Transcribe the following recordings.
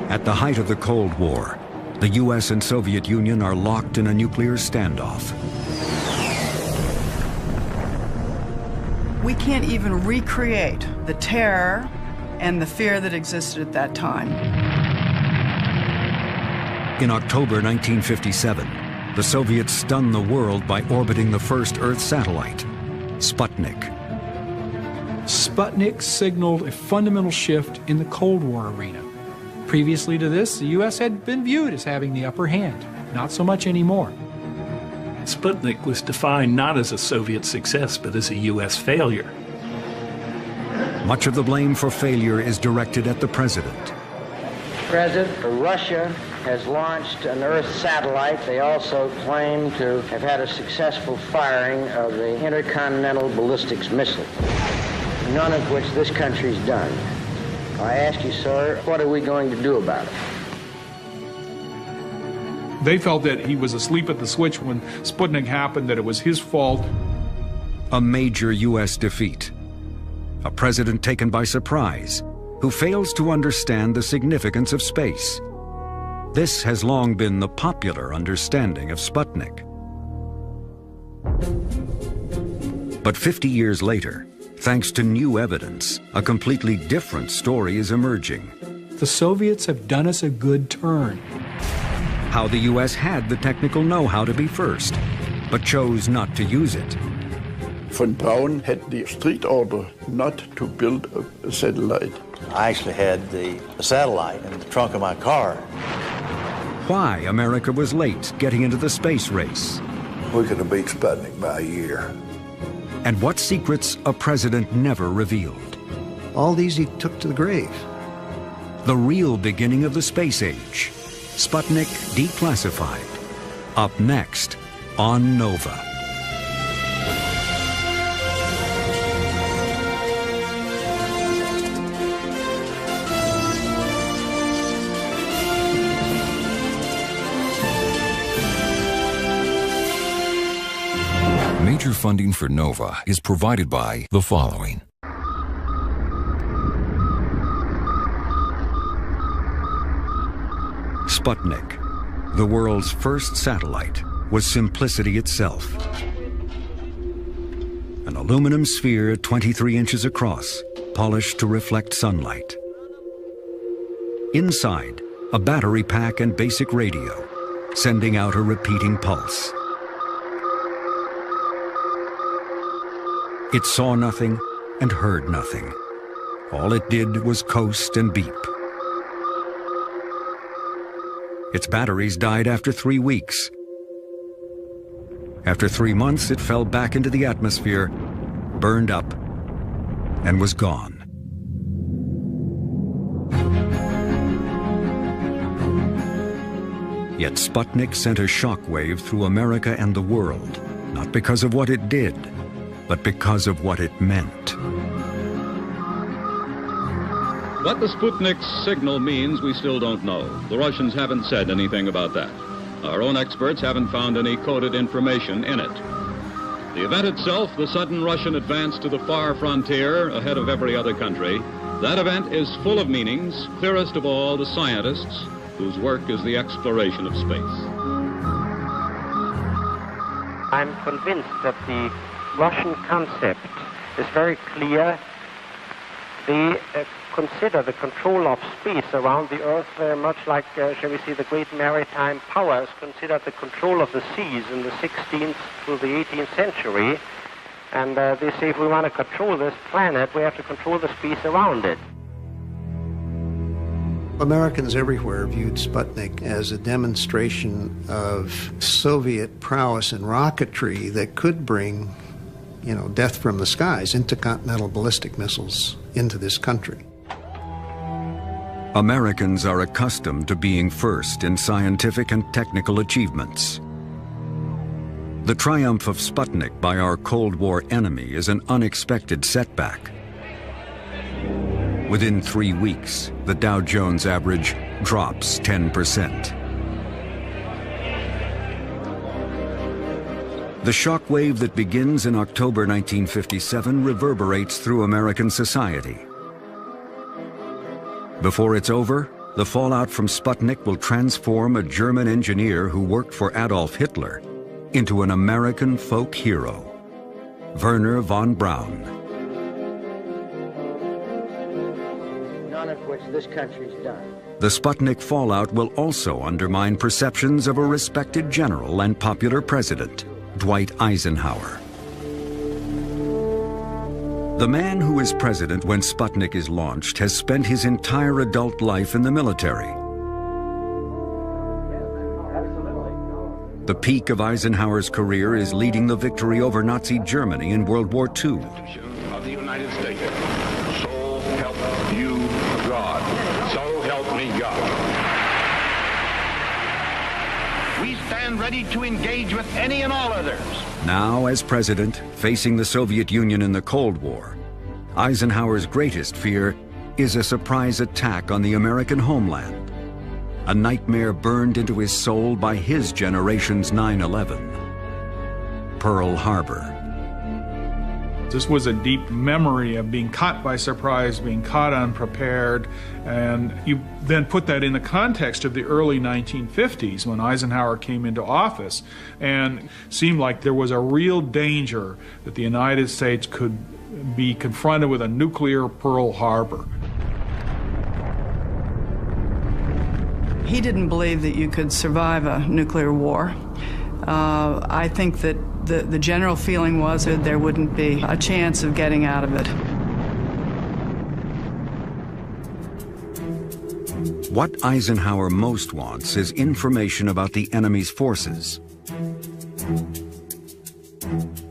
At the height of the Cold War, the US and Soviet Union are locked in a nuclear standoff. We can't even recreate the terror and the fear that existed at that time. In October 1957, the Soviets stunned the world by orbiting the first Earth satellite, Sputnik. Sputnik signaled a fundamental shift in the Cold War arena. Previously to this, the U.S. had been viewed as having the upper hand. Not so much anymore. Sputnik was defined not as a Soviet success, but as a U.S. failure. Much of the blame for failure is directed at the president. President, Russia has launched an Earth satellite. They also claim to have had a successful firing of the intercontinental ballistics missile, none of which this country's done. I ask you, sir, what are we going to do about it? They felt that he was asleep at the switch when Sputnik happened, that it was his fault. A major U.S. defeat. A president taken by surprise, who fails to understand the significance of space. This has long been the popular understanding of Sputnik. But 50 years later, thanks to new evidence, a completely different story is emerging. The Soviets have done us a good turn. How the U.S. had the technical know-how to be first, but chose not to use it. Von Braun had the strict order not to build a satellite. I actually had the satellite in the trunk of my car. Why America was late getting into the space race. We could have beat Sputnik by a year. And what secrets a president never revealed. All these he took to the grave. The real beginning of the space age. Sputnik declassified. Up next on Nova. Major funding for NOVA is provided by the following. Sputnik, the world's first satellite, was simplicity itself. An aluminum sphere 23 inches across, polished to reflect sunlight. Inside, a battery pack and basic radio, sending out a repeating pulse. It saw nothing and heard nothing. All it did was coast and beep. Its batteries died after 3 weeks. After 3 months, it fell back into the atmosphere, burned up, and was gone. Yet Sputnik sent a shockwave through America and the world, not because of what it did, but because of what it meant. What the Sputnik signal means, we still don't know. The Russians haven't said anything about that. Our own experts haven't found any coded information in it. The event itself, the sudden Russian advance to the far frontier ahead of every other country, that event is full of meanings, clearest of all the scientists whose work is the exploration of space. I'm convinced that the Russian concept is very clear. They consider the control of space around the Earth very much like, shall we say, the great maritime powers considered the control of the seas in the 16th to the 18th century. And they say if we want to control this planet, we have to control the space around it. Americans everywhere viewed Sputnik as a demonstration of Soviet prowess in rocketry that could bring, death from the skies, intercontinental ballistic missiles into this country. Americans are accustomed to being first in scientific and technical achievements. The triumph of Sputnik by our Cold War enemy is an unexpected setback. Within 3 weeks, the Dow Jones average drops 10%. The shockwave that begins in October 1957 reverberates through American society. Before it's over, the fallout from Sputnik will transform a German engineer who worked for Adolf Hitler into an American folk hero, Werner von Braun. None of which this country's done. The Sputnik fallout will also undermine perceptions of a respected general and popular president, Dwight Eisenhower. The man who is president when Sputnik is launched has spent his entire adult life in the military. The peak of Eisenhower's career is leading the victory over Nazi Germany in World War II. Of the United States. So help you God. So help me God. We stand ready to engage with any and all others. Now, as president, facing the Soviet Union in the Cold War, Eisenhower's greatest fear is a surprise attack on the American homeland, a nightmare burned into his soul by his generation's 9/11, Pearl Harbor. This was a deep memory of being caught by surprise, being caught unprepared, and you then put that in the context of the early 1950s when Eisenhower came into office, and seemed like there was a real danger that the United States could be confronted with a nuclear Pearl Harbor. He didn't believe that you could survive a nuclear war. I think that the general feeling was that there wouldn't be a chance of getting out of it. What Eisenhower most wants is information about the enemy's forces.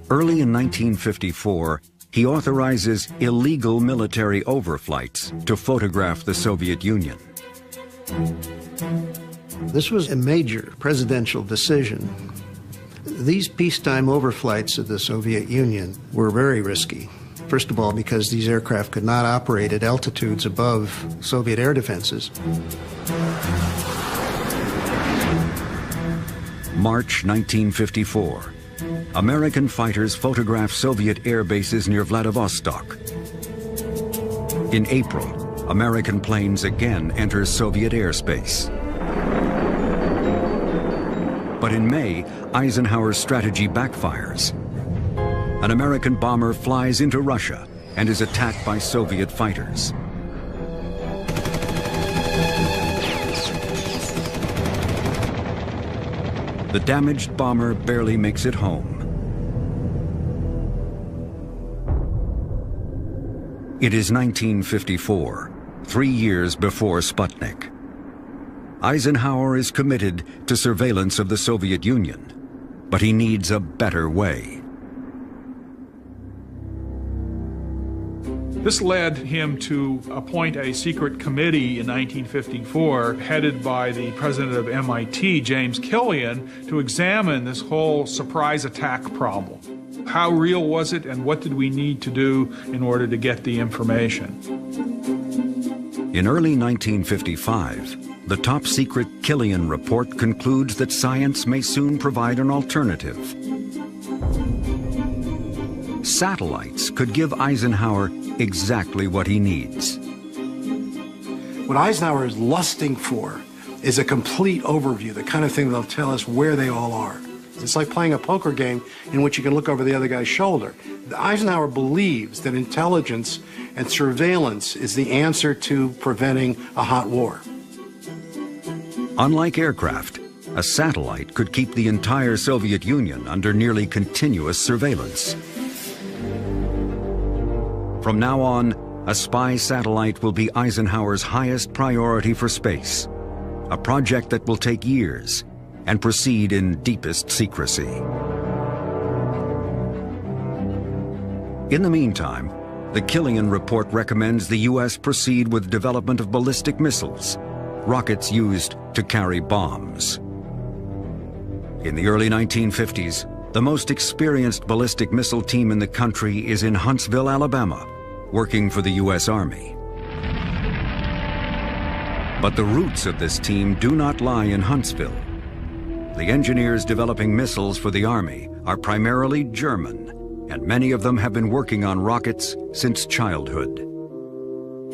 Early in 1954, he authorizes illegal military overflights to photograph the Soviet Union. This was a major presidential decision. These peacetime overflights of the Soviet Union were very risky. First of all, because these aircraft could not operate at altitudes above Soviet air defenses. March 1954. American fighters photograph Soviet air bases near Vladivostok. In April, American planes again enter Soviet airspace. But in May, Eisenhower's strategy backfires. An American bomber flies into Russia and is attacked by Soviet fighters. The damaged bomber barely makes it home. It is 1954, 3 years before Sputnik. Eisenhower is committed to surveillance of the Soviet Union, but he needs a better way. This led him to appoint a secret committee in 1954, headed by the president of MIT, James Killian, to examine this whole surprise attack problem. How real was it, and what did we need to do in order to get the information? In early 1955, the top-secret Killian report concludes that science may soon provide an alternative. Satellites could give Eisenhower exactly what he needs. What Eisenhower is lusting for is a complete overview, the kind of thing that'll tell us where they all are. It's like playing a poker game in which you can look over the other guy's shoulder. Eisenhower believes that intelligence and surveillance is the answer to preventing a hot war. Unlike aircraft, a satellite could keep the entire Soviet Union under nearly continuous surveillance. From now on, a spy satellite will be Eisenhower's highest priority for space, a project that will take years and proceed in deepest secrecy. In the meantime, the Killian report recommends the U.S. proceed with development of ballistic missiles, rockets used to carry bombs. In the early 1950s, the most experienced ballistic missile team in the country is in Huntsville, Alabama, working for the U.S. Army. But the roots of this team do not lie in Huntsville. The engineers developing missiles for the Army are primarily German, and many of them have been working on rockets since childhood.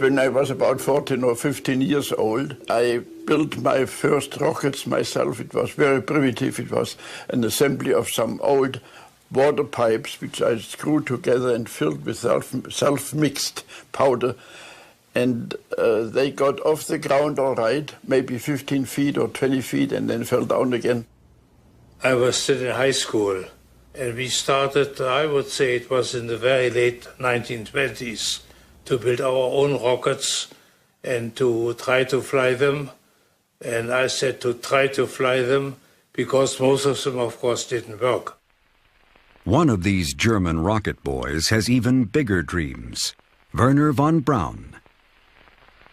When I was about 14 or 15 years old, I built my first rockets myself. It was very primitive. It was an assembly of some old water pipes, which I screwed together and filled with self-mixed powder. And they got off the ground all right, maybe 15 feet or 20 feet, and then fell down again. I was still in high school, and we started, I would say it was in the very late 1920s, to build our own rockets and to try to fly them. And I said to try to fly them because most of them, of course, didn't work. One of these German rocket boys has even bigger dreams, Werner von Braun.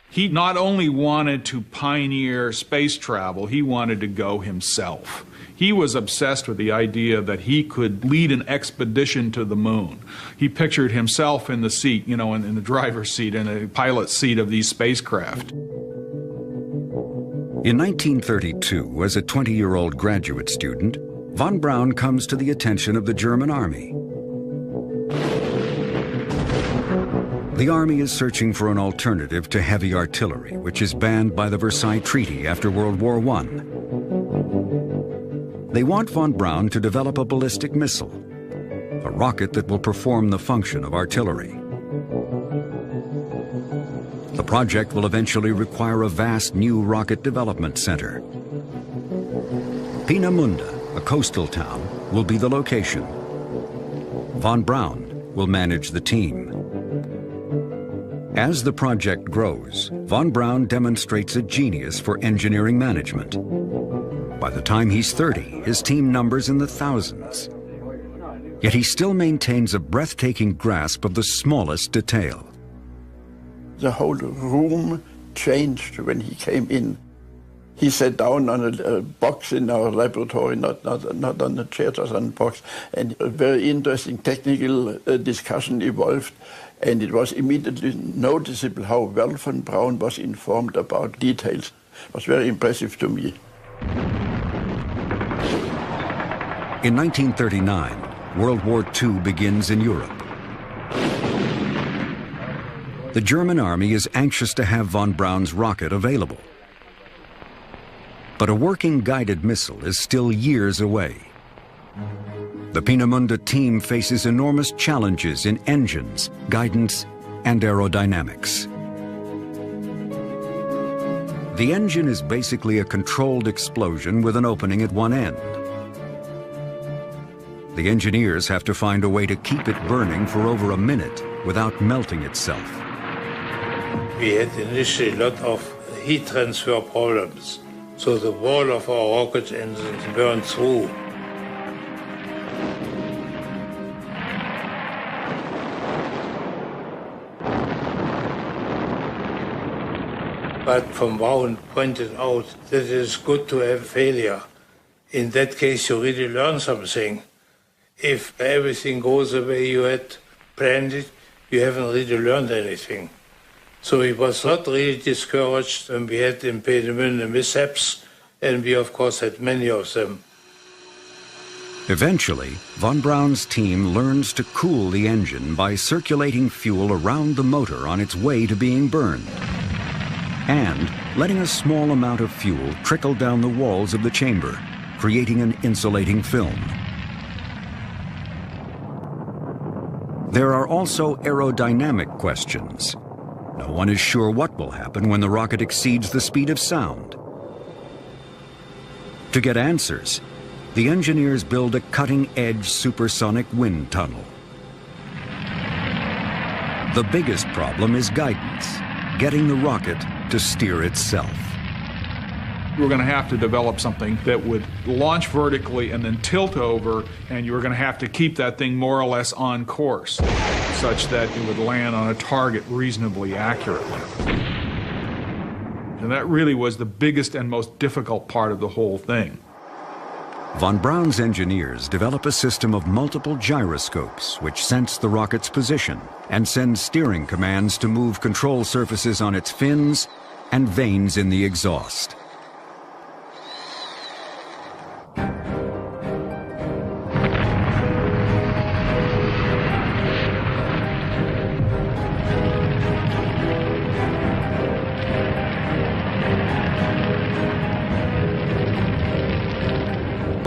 He not only wanted to pioneer space travel, he wanted to go himself. He was obsessed with the idea that he could lead an expedition to the moon. He pictured himself in the seat, you know, in the driver's seat, in the pilot's seat of these spacecraft. In 1932, as a 20-year-old graduate student, von Braun comes to the attention of the German army. The army is searching for an alternative to heavy artillery, which is banned by the Versailles Treaty after World War I. They want von Braun to develop a ballistic missile, a rocket that will perform the function of artillery. The project will eventually require a vast new rocket development center. Peenemünde, a coastal town, will be the location. Von Braun will manage the team. As the project grows, von Braun demonstrates a genius for engineering management. By the time he's 30, his team numbers in the thousands. Yet he still maintains a breathtaking grasp of the smallest detail. The whole room changed when he came in. He sat down on a box in our laboratory, not on a chair, just on a box, and a very interesting technical discussion evolved. And it was immediately noticeable how well von Braun was informed about details. It was very impressive to me. In 1939, World War II begins in Europe. The German army is anxious to have von Braun's rocket available. But a working guided missile is still years away. The Peenemünde team faces enormous challenges in engines, guidance, and aerodynamics. The engine is basically a controlled explosion with an opening at one end. The engineers have to find a way to keep it burning for over a minute without melting itself. We had initially a lot of heat transfer problems, so the wall of our rocket engines burned through. But von Braun pointed out that it is good to have failure. In that case, you really learn something. If everything goes the way you had planned it, you haven't really learned anything. So he was not really discouraged when we had in Peenemünde mishaps, and we of course had many of them. Eventually, von Braun's team learns to cool the engine by circulating fuel around the motor on its way to being burned, and letting a small amount of fuel trickle down the walls of the chamber, creating an insulating film. There are also aerodynamic questions. No one is sure what will happen when the rocket exceeds the speed of sound. To get answers, the engineers build a cutting-edge supersonic wind tunnel. The biggest problem is guidance, getting the rocket to steer itself. We're going to have to develop something that would launch vertically and then tilt over, and you were going to have to keep that thing more or less on course, such that it would land on a target reasonably accurately. And that really was the biggest and most difficult part of the whole thing. Von Braun's engineers develop a system of multiple gyroscopes which sense the rocket's position and send steering commands to move control surfaces on its fins and vanes in the exhaust.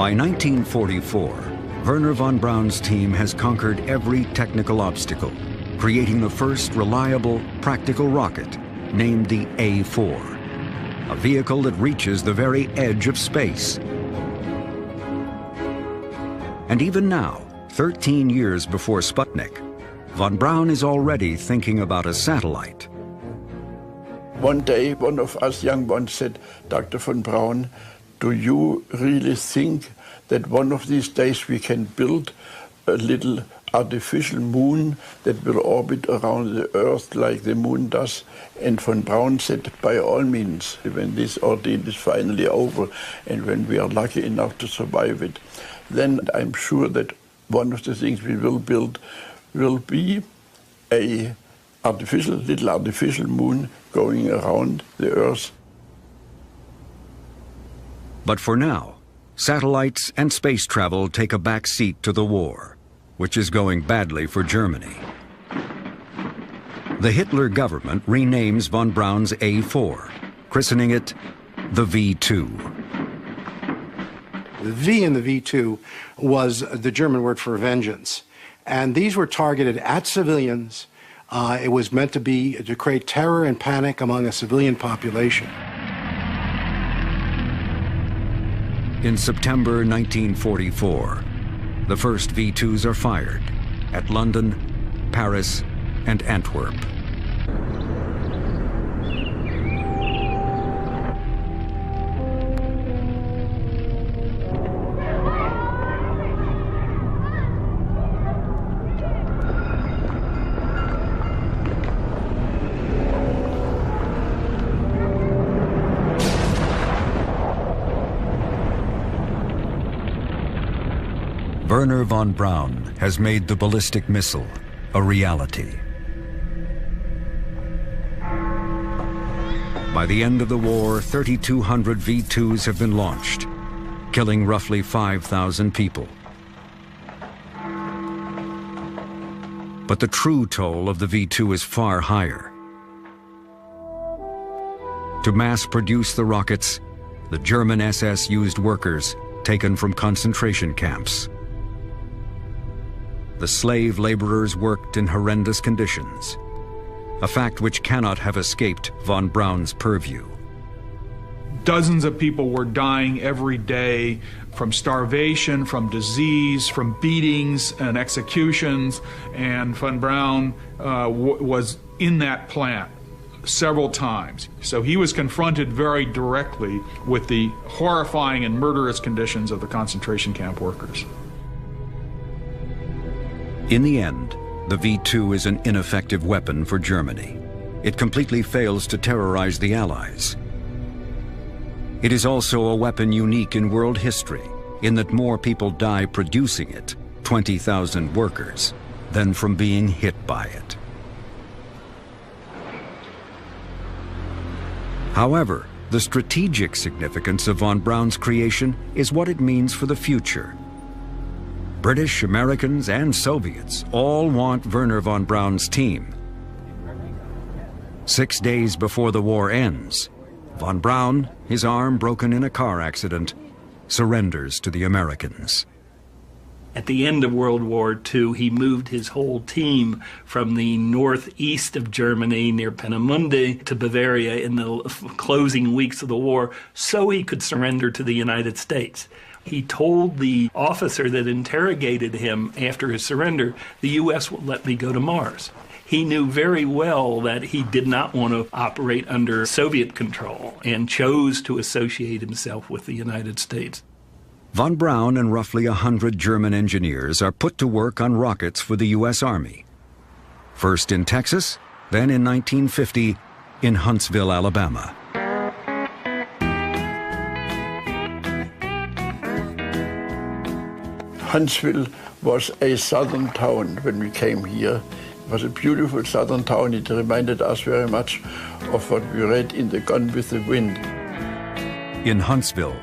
By 1944, Wernher von Braun's team has conquered every technical obstacle, creating the first reliable, practical rocket, named the A4, a vehicle that reaches the very edge of space. And even now, 13 years before Sputnik, von Braun is already thinking about a satellite. One day, one of us young ones said, "Dr. von Braun, do you really think that one of these days we can build a little artificial moon that will orbit around the Earth like the moon does?" And von Braun said, "By all means, when this ordeal is finally over and when we are lucky enough to survive it, then I'm sure that one of the things we will build will be a little artificial moon going around the Earth." But for now, satellites and space travel take a back seat to the war, which is going badly for Germany. The Hitler government renames von Braun's A4, christening it the V2. The V in the V2 was the German word for vengeance. And these were targeted at civilians. It was meant to create terror and panic among a civilian population. In September 1944, the first V2s are fired at London, Paris, and Antwerp. Wernher von Braun has made the ballistic missile a reality. By the end of the war, 3,200 V2s have been launched, killing roughly 5,000 people. But the true toll of the V2 is far higher. To mass produce the rockets, the German SS used workers taken from concentration camps. The slave laborers worked in horrendous conditions, a fact which cannot have escaped von Braun's purview. Dozens of people were dying every day from starvation, from disease, from beatings and executions, and von Braun was in that plant several times. So he was confronted very directly with the horrifying and murderous conditions of the concentration camp workers. In the end, the V2 is an ineffective weapon for Germany. It completely fails to terrorize the Allies. It is also a weapon unique in world history, in that more people die producing it, 20,000 workers, than from being hit by it. However, the strategic significance of von Braun's creation is what it means for the future. British, Americans, and Soviets all want Wernher von Braun's team. 6 days before the war ends, von Braun, his arm broken in a car accident, surrenders to the Americans. At the end of World War II, he moved his whole team from the northeast of Germany near Peenemünde to Bavaria in the closing weeks of the war so he could surrender to the United States. He told the officer that interrogated him after his surrender, "The U.S. will let me go to Mars." He knew very well that he did not want to operate under Soviet control and chose to associate himself with the United States. Von Braun and roughly 100 German engineers are put to work on rockets for the U.S. Army. First in Texas, then in 1950 in Huntsville, Alabama. Huntsville was a southern town when we came here. It was a beautiful southern town. It reminded us very much of what we read in The Gone with the Wind. In Huntsville,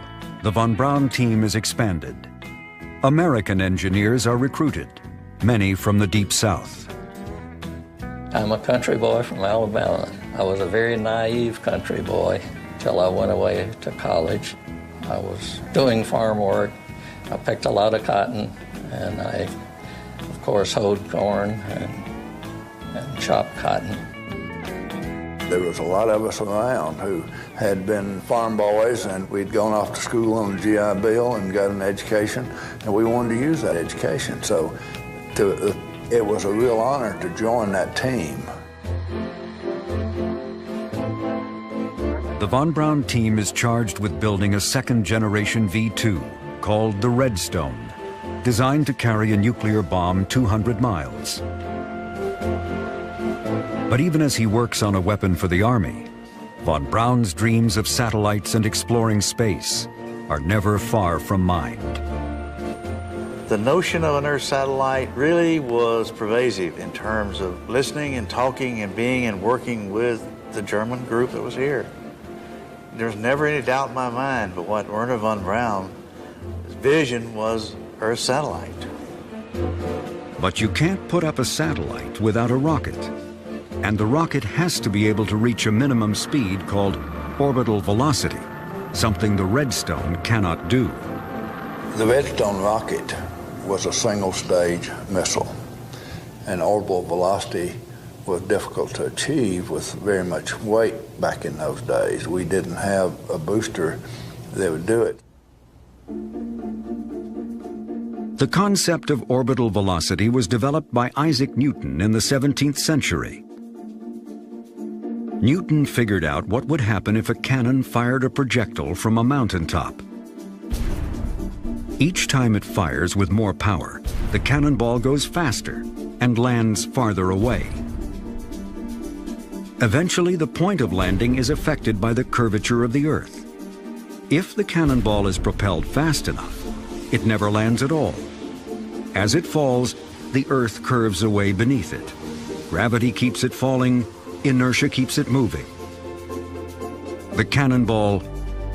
the von Braun team is expanded. American engineers are recruited, many from the Deep South. I'm a country boy from Alabama. I was a very naive country boy till I went away to college. I was doing farm work I picked a lot of cotton, and I, of course, hoed corn and chopped cotton. There was a lot of us around who had been farm boys, and we'd gone off to school on the GI Bill and got an education, and we wanted to use that education. So it was a real honor to join that team. The von Braun team is charged with building a second-generation V-2 called the Redstone, designed to carry a nuclear bomb 200 miles. But even as he works on a weapon for the Army, von Braun's dreams of satellites and exploring space are never far from mind. The notion of an Earth satellite really was pervasive in terms of listening and talking and being and working with the German group that was here. There's never any doubt in my mind but what Werner von Braun's vision was Earth satellite. But you can't put up a satellite without a rocket. And the rocket has to be able to reach a minimum speed called orbital velocity, something the Redstone cannot do. The Redstone rocket was a single-stage missile, and orbital velocity was difficult to achieve with very much weight back in those days. We didn't have a booster that would do it. The concept of orbital velocity was developed by Isaac Newton in the 17th century. Newton figured out what would happen if a cannon fired a projectile from a mountaintop. Each time it fires with more power, the cannonball goes faster and lands farther away. Eventually, the point of landing is affected by the curvature of the Earth. If the cannonball is propelled fast enough, it never lands at all. As it falls, the Earth curves away beneath it. Gravity keeps it falling, inertia keeps it moving. The cannonball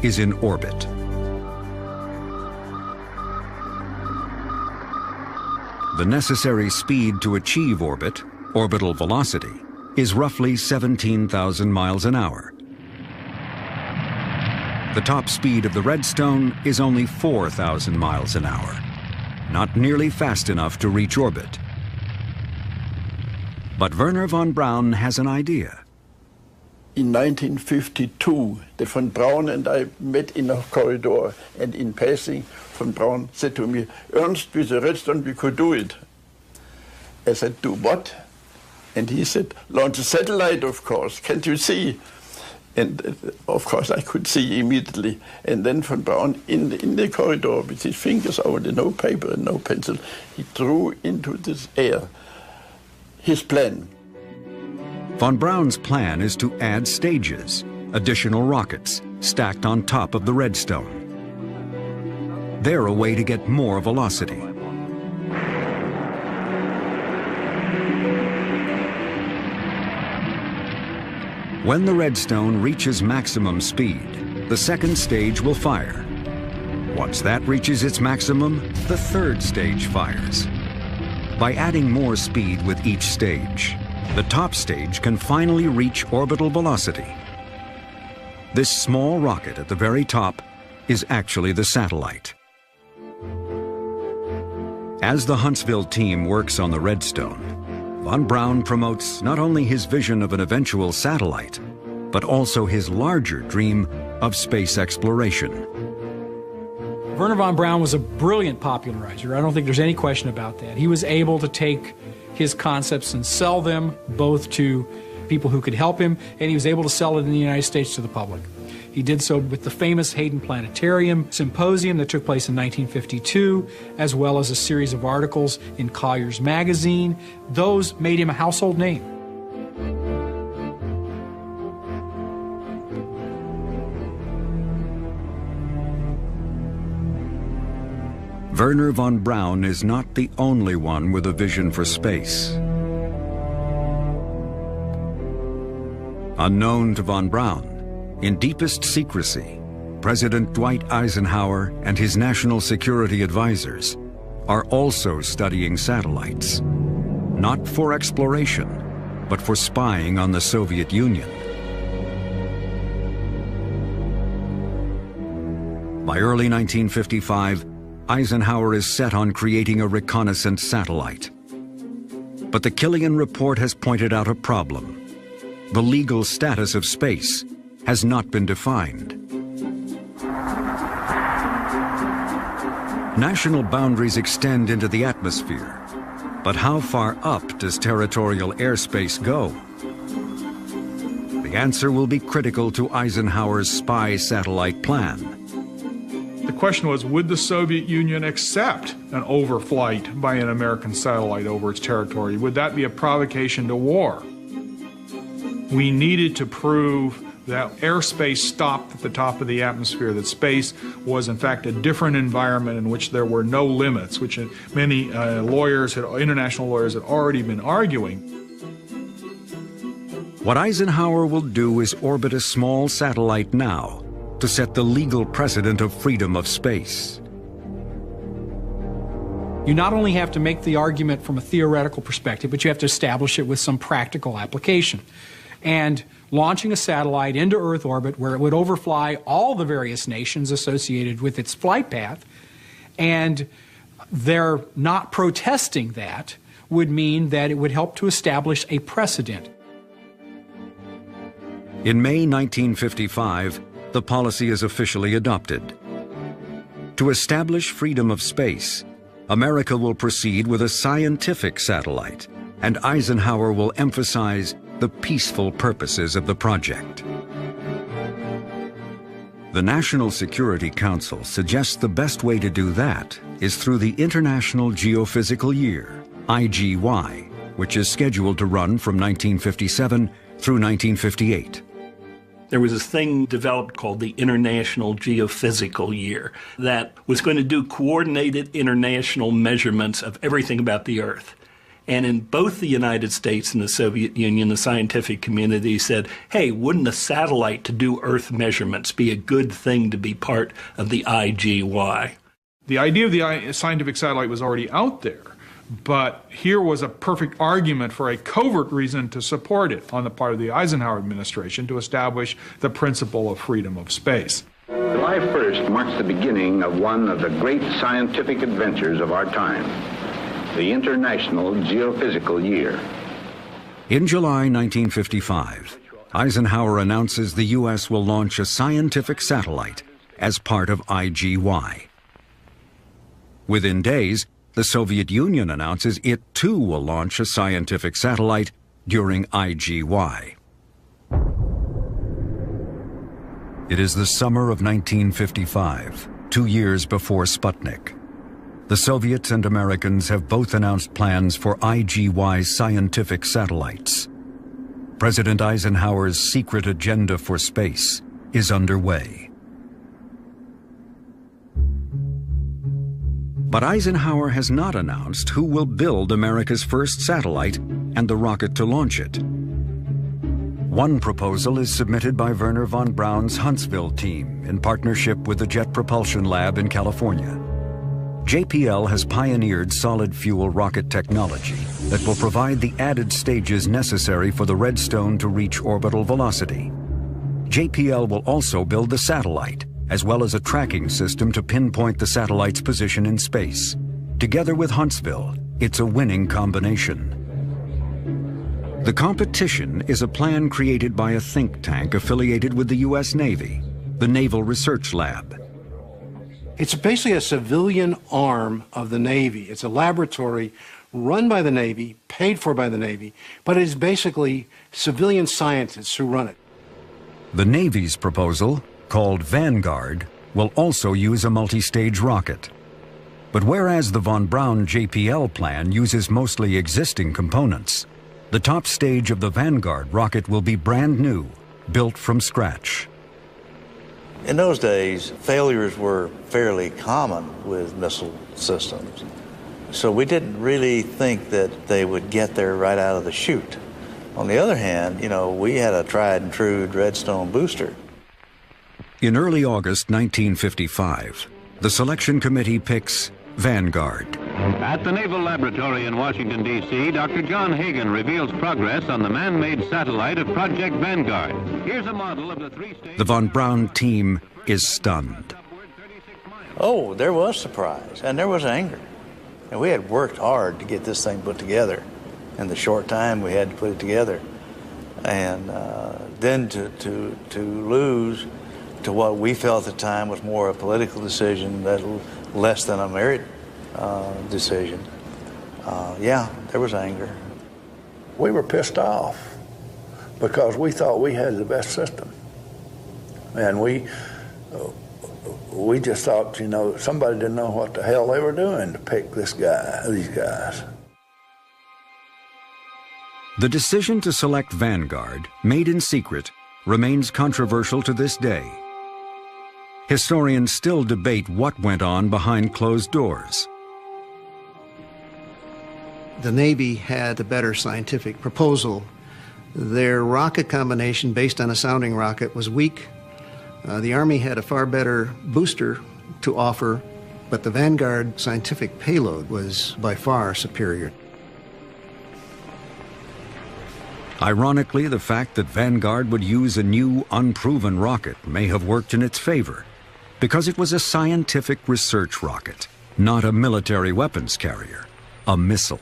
is in orbit. The necessary speed to achieve orbit, orbital velocity, is roughly 17,000 miles an hour. The top speed of the Redstone is only 4,000 miles an hour, not nearly fast enough to reach orbit. But Werner von Braun has an idea. In 1952, the von Braun and I met in a corridor, and in passing, von Braun said to me, "Ernst, with the Redstone we could do it." I said, "Do what?" And he said, "Launch a satellite, of course. Can't you see?" And of course I could see immediately. And then von Braun, in the corridor, with his fingers over no paper and no pencil, he drew into this air his plan. Von Braun's plan is to add stages, additional rockets, stacked on top of the Redstone. They're a way to get more velocity. When the Redstone reaches maximum speed, the second stage will fire. Once that reaches its maximum, the third stage fires. By adding more speed with each stage, the top stage can finally reach orbital velocity. This small rocket at the very top is actually the satellite. As the Huntsville team works on the Redstone, von Braun promotes not only his vision of an eventual satellite, but also his larger dream of space exploration. Werner von Braun was a brilliant popularizer. I don't think there's any question about that. He was able to take his concepts and sell them both to people who could help him, and he was able to sell it in the United States to the public. He did so with the famous Hayden Planetarium Symposium that took place in 1952, as well as a series of articles in Collier's magazine. Those made him a household name. Werner von Braun is not the only one with a vision for space. Unknown to von Braun, in deepest secrecy, President Dwight Eisenhower and his national security advisors are also studying satellites, not for exploration, but for spying on the Soviet Union. By early 1955, Eisenhower is set on creating a reconnaissance satellite. But the Killian report has pointed out a problem. The legal status of space has not been defined. National boundaries extend into the atmosphere, but how far up does territorial airspace go? The answer will be critical to Eisenhower's spy satellite plan. The question was, would the Soviet Union accept an overflight by an American satellite over its territory? Would that be a provocation to war? We needed to prove that airspace stopped at the top of the atmosphere, that space was in fact a different environment in which there were no limits, which many international lawyers had already been arguing. What Eisenhower will do is orbit a small satellite now to set the legal precedent of freedom of space. You not only have to make the argument from a theoretical perspective, but you have to establish it with some practical application. And launching a satellite into Earth orbit where it would overfly all the various nations associated with its flight path, and they're not protesting that, would mean that it would help to establish a precedent. In May 1955, the policy is officially adopted. To establish freedom of space, America will proceed with a scientific satellite, and Eisenhower will emphasize the peaceful purposes of the project. The National Security Council suggests the best way to do that is through the International Geophysical Year, IGY, which is scheduled to run from 1957 through 1958. There was this thing developed called the International Geophysical Year that was going to do coordinated international measurements of everything about the Earth. And in both the United States and the Soviet Union, the scientific community said, hey, wouldn't a satellite to do Earth measurements be a good thing to be part of the IGY? The idea of the scientific satellite was already out there, but here was a perfect argument for a covert reason to support it on the part of the Eisenhower administration to establish the principle of freedom of space. July 1st marks the beginning of one of the great scientific adventures of our time, the International Geophysical Year. In July 1955, Eisenhower announces the U.S. will launch a scientific satellite as part of IGY. Within days, the Soviet Union announces it too will launch a scientific satellite during IGY. It is the summer of 1955, 2 years before Sputnik. The Soviets and Americans have both announced plans for IGY scientific satellites. President Eisenhower's secret agenda for space is underway. But Eisenhower has not announced who will build America's first satellite and the rocket to launch it. One proposal is submitted by Wernher von Braun's Huntsville team in partnership with the Jet Propulsion Lab in California. JPL has pioneered solid-fuel rocket technology that will provide the added stages necessary for the Redstone to reach orbital velocity. JPL will also build the satellite, as well as a tracking system to pinpoint the satellite's position in space. Together with Huntsville, it's a winning combination. The competition is a plan created by a think tank affiliated with the U.S. Navy, the Naval Research Lab. It's basically a civilian arm of the Navy. It's a laboratory run by the Navy, paid for by the Navy, but it is basically civilian scientists who run it. The Navy's proposal, called Vanguard, will also use a multi-stage rocket. But whereas the von Braun JPL plan uses mostly existing components, the top stage of the Vanguard rocket will be brand new, built from scratch. In those days, failures were fairly common with missile systems. So we didn't really think that they would get there right out of the chute. On the other hand, we had a tried and true Redstone booster. In early August 1955, the selection committee picks Vanguard. At the Naval Laboratory in Washington, D.C., Dr. John Hagen reveals progress on the man-made satellite of Project Vanguard. Here's a model of the three-stage... The von Braun team is stunned. Oh, there was surprise, and there was anger. And we had worked hard to get this thing put together in the short time we had to put it together. And then to lose to what we felt at the time was more a political decision, less than a merit decision. Yeah, there was anger. We were pissed off because we thought we had the best system. And we just thought, you know, somebody didn't know what the hell they were doing to pick these guys. The decision to select Vanguard, made in secret, remains controversial to this day. Historians still debate what went on behind closed doors. The Navy had a better scientific proposal. Their rocket combination based on a sounding rocket was weak. The Army had a far better booster to offer, but the Vanguard scientific payload was by far superior. Ironically, the fact that Vanguard would use a new, unproven rocket may have worked in its favor, because it was a scientific research rocket, not a military weapons carrier, a missile.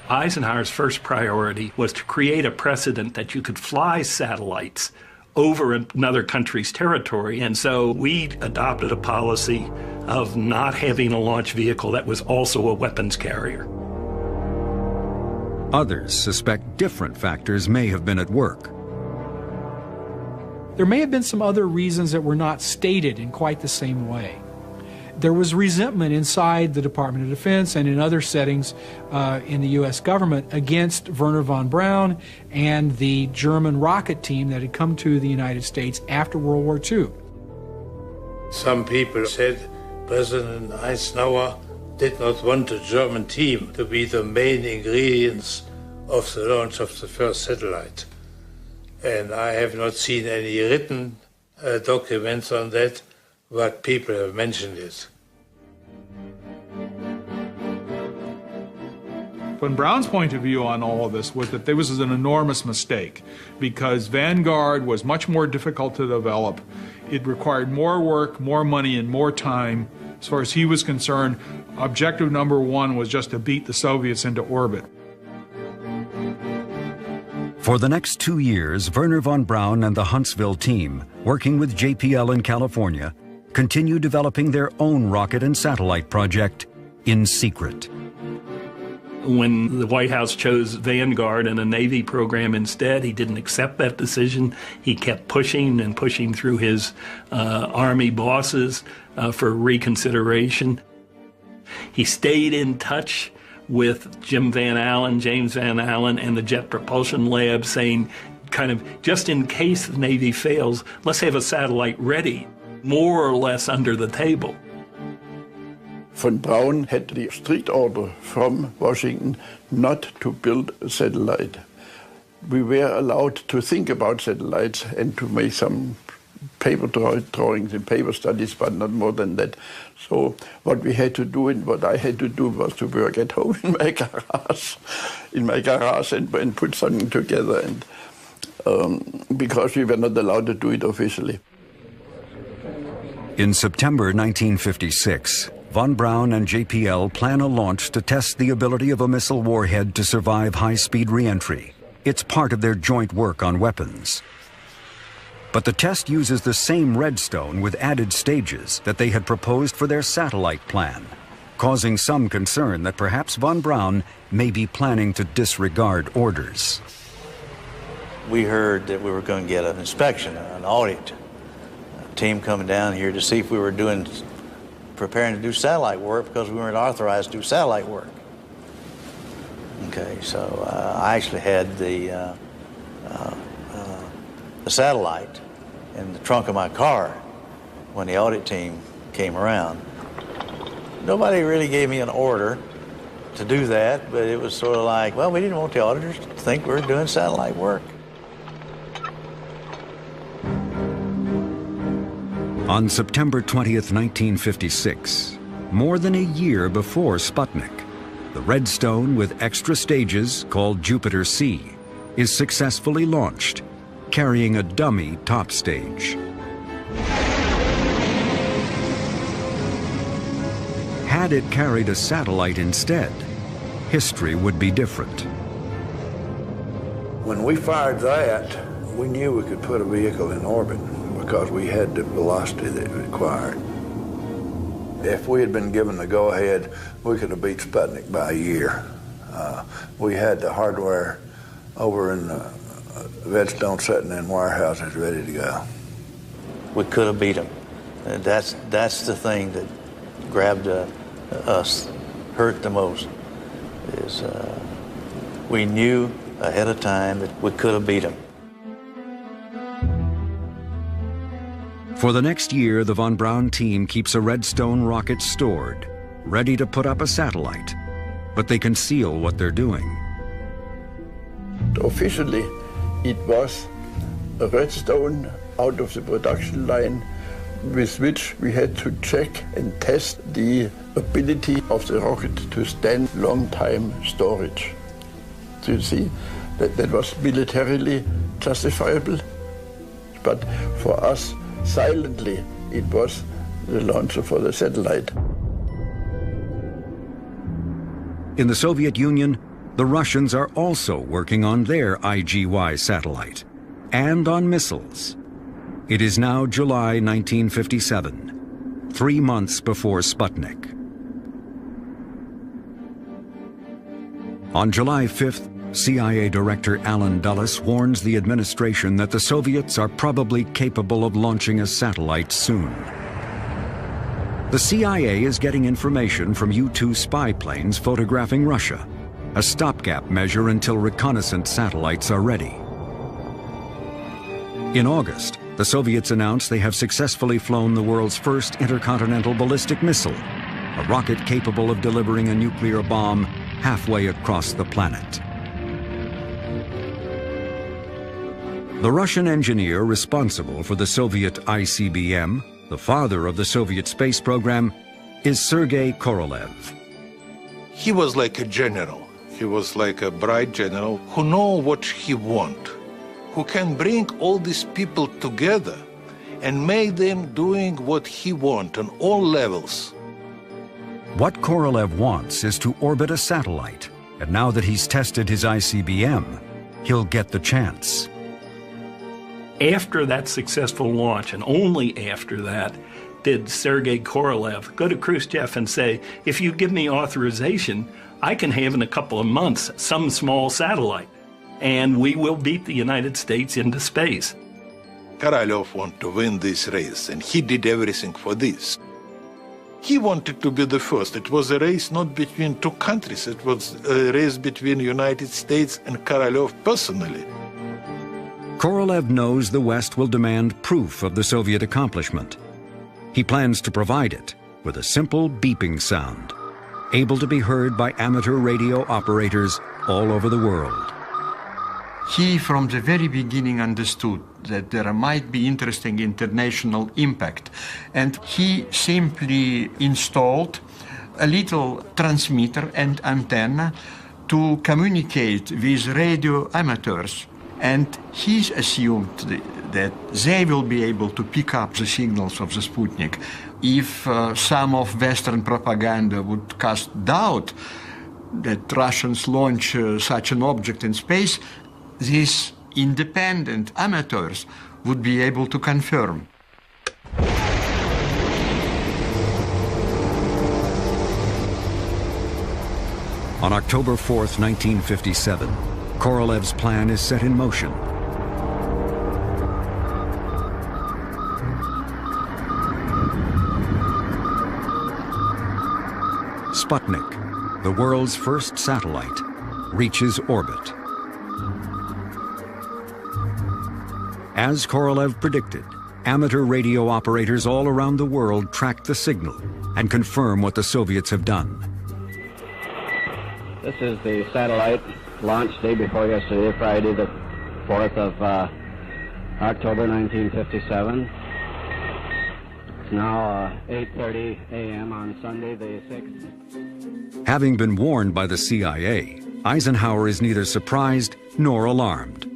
Eisenhower's first priority was to create a precedent that you could fly satellites over another country's territory, and so we adopted a policy of not having a launch vehicle that was also a weapons carrier. Others suspect different factors may have been at work. There may have been some other reasons that were not stated in quite the same way. There was resentment inside the Department of Defense and in other settings in the U.S. government against Wernher von Braun and the German rocket team that had come to the United States after World War II. Some people said President Eisenhower did not want the German team to be the main ingredients of the launch of the first satellite. And I have not seen any written documents on that, but people have mentioned it. Von Braun's point of view on all of this was that this was an enormous mistake because Vanguard was much more difficult to develop. It required more work, more money, and more time. As far as he was concerned, objective number one was just to beat the Soviets into orbit. For the next 2 years, Wernher von Braun and the Huntsville team, working with JPL in California, continued developing their own rocket and satellite project in secret. When the White House chose Vanguard and a Navy program instead, he didn't accept that decision. He kept pushing and pushing through his Army bosses for reconsideration. He stayed in touch with James Van Allen, and the Jet Propulsion Lab, saying, kind of, just in case the Navy fails, let's have a satellite ready, more or less under the table. Von Braun had the strict order from Washington not to build a satellite. We were allowed to think about satellites and to make some paper drawings and paper studies, but not more than that. So what we had to do and what I had to do was to work at home in my garage and put something together, and because we were not allowed to do it officially. In September 1956, von Braun and JPL plan a launch to test the ability of a missile warhead to survive high-speed re-entry. It's part of their joint work on weapons. But the test uses the same redstone with added stages that they had proposed for their satellite plan, causing some concern that perhaps von Braun may be planning to disregard orders. We heard that we were going to get an inspection, an audit, a team coming down here to see if we were preparing to do satellite work because we weren't authorized to do satellite work. Okay, so I actually had the satellite in the trunk of my car when the audit team came around. Nobody really gave me an order to do that, but it was sort of like, well, we didn't want the auditors to think we were doing satellite work. On September 20th, 1956, more than a year before Sputnik, the Redstone with extra stages, called Jupiter C, is successfully launched, carrying a dummy top stage. had it carried a satellite instead, history would be different. When we fired that, we knew we could put a vehicle in orbit because we had the velocity that it required. If we had been given the go-ahead, we could have beat Sputnik by a year. We had the hardware over in Redstone sitting in warehouses ready to go. We could have beat them. That's the thing that grabbed us, hurt the most, is we knew ahead of time that we could have beat them. For the next year, the von Braun team keeps a Redstone rocket stored, ready to put up a satellite, but they conceal what they're doing. Officially, it was a Redstone out of the production line with which we had to check and test the ability of the rocket to stand long time storage. So you see, that was militarily justifiable, but for us, silently, it was the launcher for the satellite. In the Soviet Union, the Russians are also working on their IGY satellite and on missiles. It is now July 1957, 3 months before Sputnik. On July 5th, CIA Director Allen Dulles warns the administration that the Soviets are probably capable of launching a satellite soon. The CIA is getting information from U-2 spy planes photographing Russia, a stopgap measure until reconnaissance satellites are ready. In August, the Soviets announced they have successfully flown the world's first intercontinental ballistic missile, a rocket capable of delivering a nuclear bomb halfway across the planet. The Russian engineer responsible for the Soviet ICBM, the father of the Soviet space program, is Sergei Korolev. He was like a general. He was like a bright general who knows what he wants, who can bring all these people together and make them doing what he wants on all levels. What Korolev wants is to orbit a satellite, and now that he's tested his ICBM, he'll get the chance. After that successful launch, and only after that, did Sergei Korolev go to Khrushchev and say, if you give me authorization, I can have in a couple of months some small satellite, and we will beat the United States into space. Korolev wanted to win this race, and he did everything for this. He wanted to be the first. It was a race not between two countries. It was a race between the United States and Korolev personally. Korolev knows the West will demand proof of the Soviet accomplishment. He plans to provide it with a simple beeping sound, able to be heard by amateur radio operators all over the world. He, from the very beginning, understood that there might be interesting international impact, and he simply installed a little transmitter and antenna to communicate with radio amateurs. And he's assumed that they will be able to pick up the signals of the Sputnik. If some of Western propaganda would cast doubt that Russians launch such an object in space, these independent amateurs would be able to confirm. On October 4th, 1957, Korolev's plan is set in motion. Sputnik, the world's first satellite, reaches orbit. As Korolev predicted, amateur radio operators all around the world track the signal and confirm what the Soviets have done. This is the satellite launched day before yesterday, Friday the 4th of October 1957. It's now 8:30 a.m. on Sunday the 6th. Having been warned by the CIA, Eisenhower is neither surprised nor alarmed.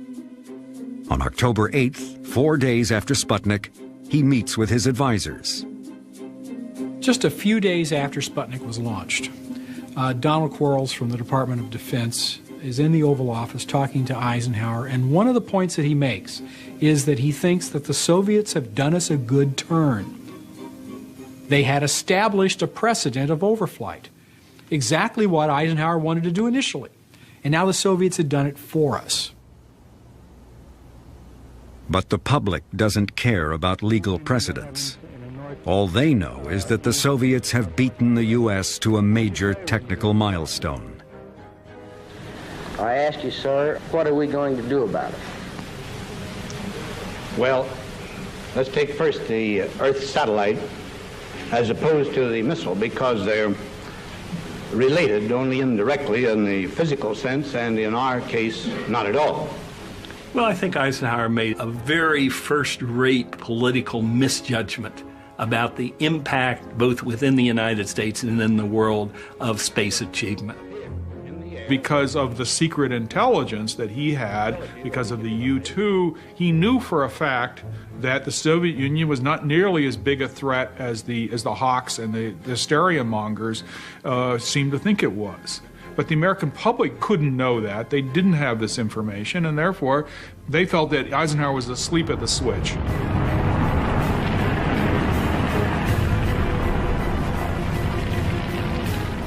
On October 8th, 4 days after Sputnik, he meets with his advisors. Just a few days after Sputnik was launched, Donald Quarles from the Department of Defense is in the Oval Office talking to Eisenhower, and one of the points that he makes is that he thinks that the Soviets have done us a good turn. They had established a precedent of overflight, exactly what Eisenhower wanted to do initially, and now the Soviets had done it for us. But the public doesn't care about legal precedents. All they know is that the Soviets have beaten the U.S. to a major technical milestone. I ask you, sir, what are we going to do about it? Well, let's take first the Earth satellite as opposed to the missile, because they're related only indirectly in the physical sense, and in our case, not at all. Well, I think Eisenhower made a very first-rate political misjudgment about the impact both within the United States and in the world of space achievement. Because of the secret intelligence that he had, because of the U-2, he knew for a fact that the Soviet Union was not nearly as big a threat as the hawks and the hysteria mongers seemed to think it was. But the American public couldn't know that. They didn't have this information, and therefore they felt that Eisenhower was asleep at the switch.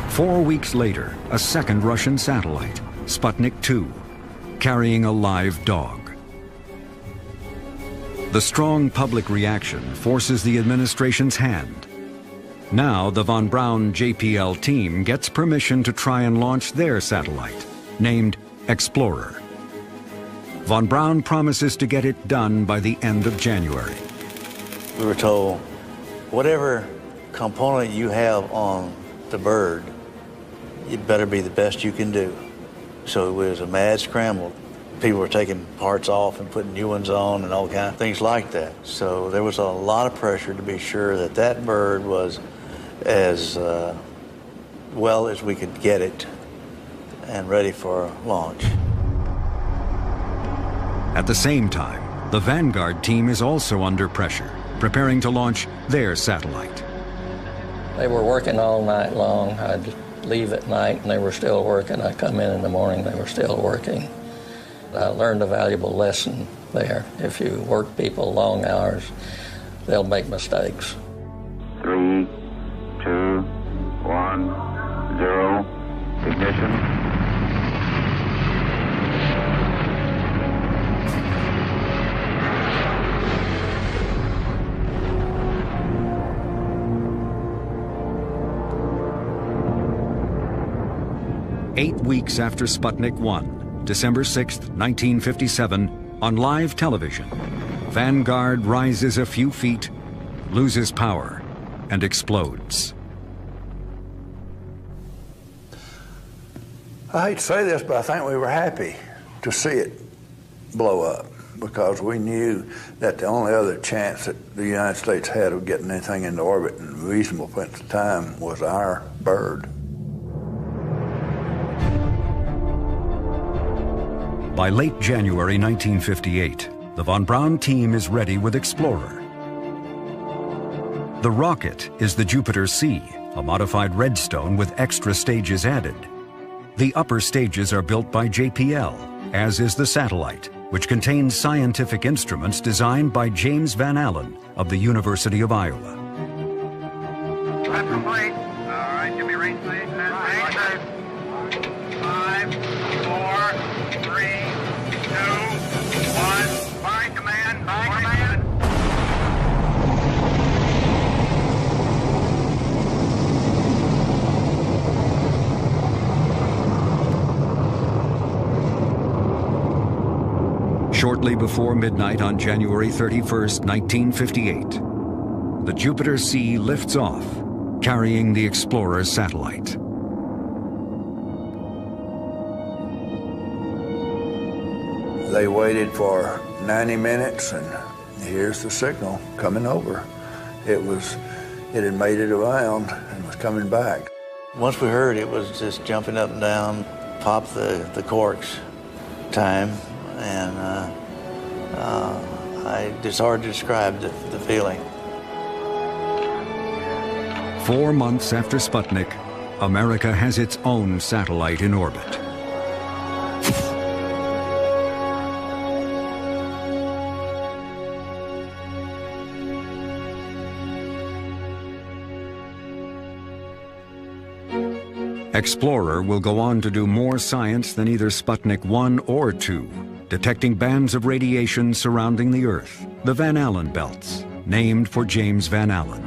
Four weeks later, a second Russian satellite, Sputnik 2, carrying a live dog. The strong public reaction forces the administration's hand. Now the von Braun JPL team gets permission to try and launch their satellite, named Explorer. Von Braun promises to get it done by the end of January. We were told, whatever component you have on the bird, it better be the best you can do. So it was a mad scramble. People were taking parts off and putting new ones on and all kinds of things like that. So there was a lot of pressure to be sure that that bird was as well as we could get it and ready for launch. At the same time, the Vanguard team is also under pressure, preparing to launch their satellite. They were working all night long. I'd leave at night and they were still working. I'd come in the morning, they were still working. I learned a valuable lesson there. If you work people long hours, they'll make mistakes. 3, 2, 1, 0, ignition. Eight weeks after Sputnik 1, December 6, 1957, on live television, Vanguard rises a few feet, loses power, and explodes. I hate to say this, but I think we were happy to see it blow up, because we knew that the only other chance that the United States had of getting anything into orbit in a reasonable point of time was our bird. By late January 1958, the von Braun team is ready with Explorer. The rocket is the Jupiter C, a modified Redstone with extra stages added. The upper stages are built by JPL, as is the satellite, which contains scientific instruments designed by James Van Allen of the University of Iowa. Left complete. All right, give me range, please. 5, 4, 3, 2, 1. Fine command. Fine command. Shortly before midnight on January 31st, 1958, the Jupiter C lifts off, carrying the Explorer satellite. They waited for 90 minutes, and here's the signal coming over. It had made it around and was coming back. Once we heard it was just jumping up and down, pop the corks time, and it's hard to describe the feeling. 4 months after Sputnik, America has its own satellite in orbit. Explorer will go on to do more science than either Sputnik 1 or 2, detecting bands of radiation surrounding the Earth, the Van Allen belts, named for James Van Allen.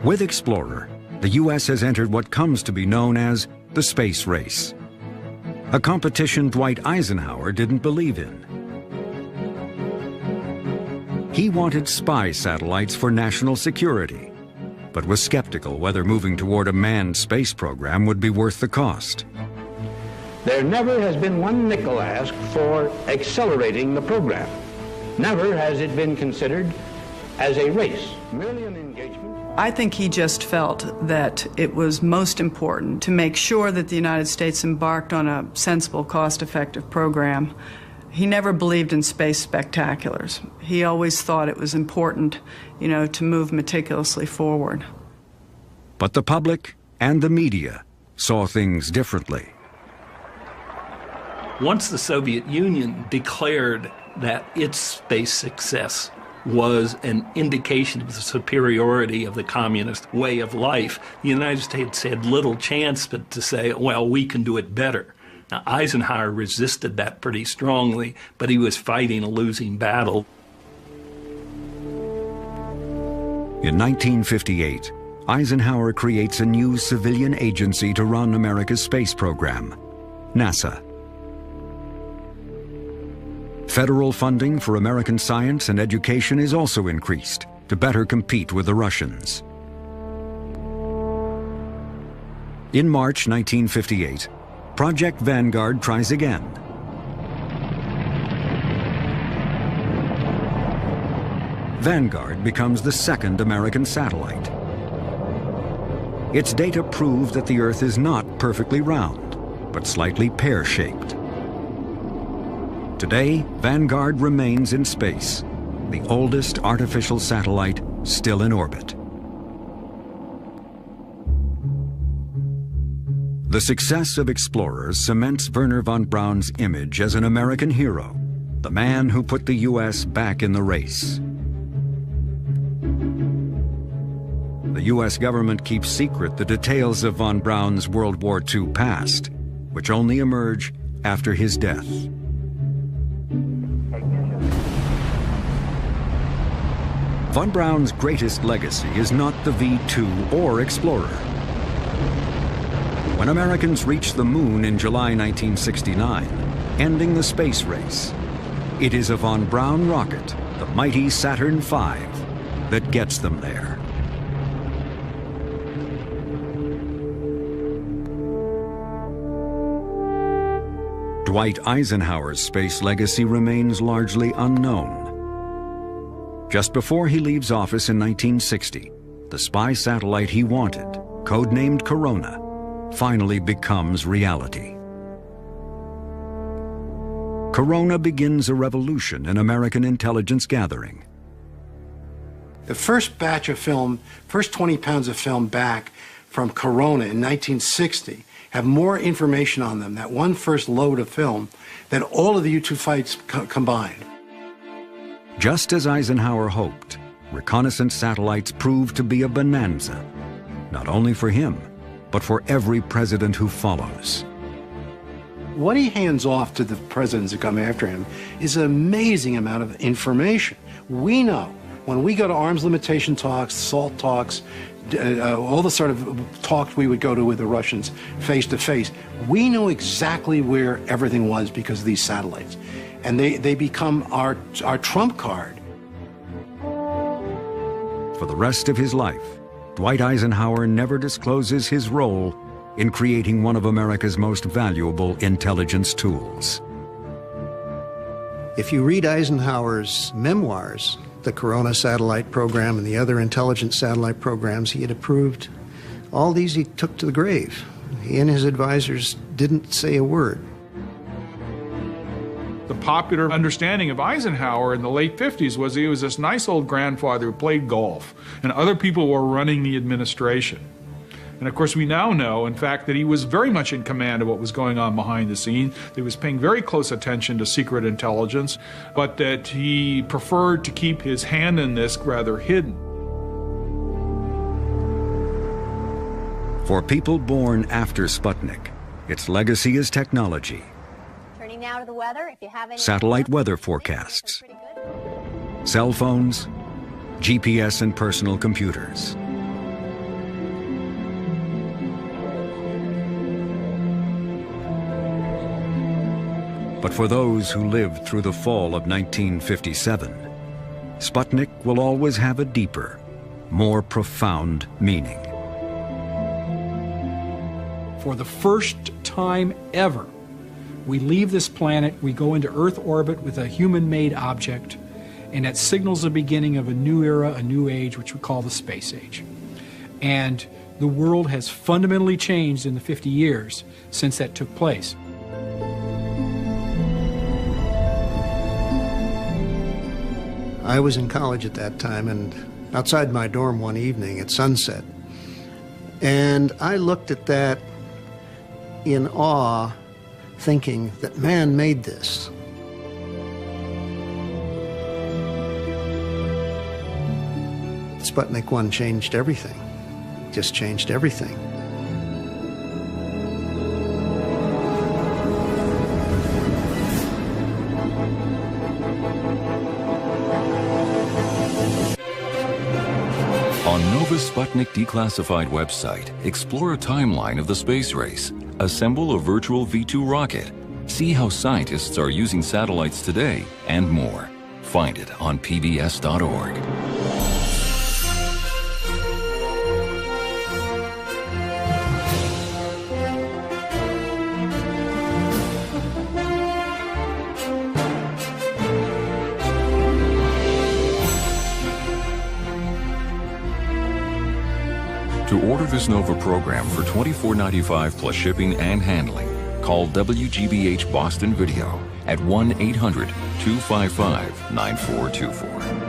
With Explorer, the U.S. has entered what comes to be known as the space race, a competition Dwight Eisenhower didn't believe in. He wanted spy satellites for national security, but was skeptical whether moving toward a manned space program would be worth the cost. There never has been one nickel asked for accelerating the program. Never has it been considered as a race, merely an engagement. I think he just felt that it was most important to make sure that the United States embarked on a sensible, cost-effective program. He never believed in space spectaculars. He always thought it was important, to move meticulously forward. But the public and the media saw things differently. Once the Soviet Union declared that its space success was an indication of the superiority of the communist way of life, the United States had little chance but to say, well, we can do it better. Now, Eisenhower resisted that pretty strongly, but he was fighting a losing battle. In 1958, Eisenhower creates a new civilian agency to run America's space program, NASA. Federal funding for American science and education is also increased to better compete with the Russians. In March 1958, Project Vanguard tries again. Vanguard becomes the second American satellite. Its data prove that the Earth is not perfectly round, but slightly pear-shaped. Today, Vanguard remains in space, the oldest artificial satellite still in orbit. The success of Explorers cements Wernher von Braun's image as an American hero, the man who put the U.S. back in the race. The U.S. government keeps secret the details of von Braun's World War II past, which only emerge after his death. Von Braun's greatest legacy is not the V-2 or Explorer. When Americans reached the moon in July 1969, ending the space race, it is a von Braun rocket, the mighty Saturn V, that gets them there. Dwight Eisenhower's space legacy remains largely unknown. Just before he leaves office in 1960, the spy satellite he wanted, codenamed Corona, finally becomes reality. Corona begins a revolution in American intelligence gathering. The first batch of film, first 20 pounds of film back from Corona in 1960 have more information on them, that one first load of film, than all of the U-2 fights combined. Just as Eisenhower hoped, reconnaissance satellites proved to be a bonanza, not only for him, but for every president who follows. What he hands off to the presidents that come after him is an amazing amount of information. We know, when we go to arms limitation talks, SALT talks, all the sort of talks we would go to with the Russians face to face, we know exactly where everything was because of these satellites. And they become our trump card. For the rest of his life, Dwight Eisenhower never discloses his role in creating one of America's most valuable intelligence tools. If you read Eisenhower's memoirs, the Corona satellite program and the other intelligence satellite programs he had approved, all these he took to the grave. He and his advisors didn't say a word. The popular understanding of Eisenhower in the late 50s was he was this nice old grandfather who played golf, and other people were running the administration. And of course, we now know, in fact, that he was very much in command of what was going on behind the scenes. He was paying very close attention to secret intelligence, but that he preferred to keep his hand in this rather hidden. For people born after Sputnik, its legacy is technology. Turning now to the weather. If you have any Satellite weather forecasts, cell phones, GPS and personal computers. But for those who lived through the fall of 1957, Sputnik will always have a deeper, more profound meaning. For the first time ever, we leave this planet, we go into Earth orbit with a human-made object, and that signals the beginning of a new era, a new age, which we call the space age. And the world has fundamentally changed in the 50 years since that took place. I was in college at that time, and outside my dorm one evening at sunset, and I looked at that in awe, thinking that man made this. Sputnik 1 changed everything, just changed everything. On Nova's Sputnik Declassified website, explore a timeline of the space race, assemble a virtual V2 rocket, see how scientists are using satellites today, and more. Find it on pbs.org. To order this Nova program for $24.95 plus shipping and handling, call WGBH Boston Video at 1-800-255-9424.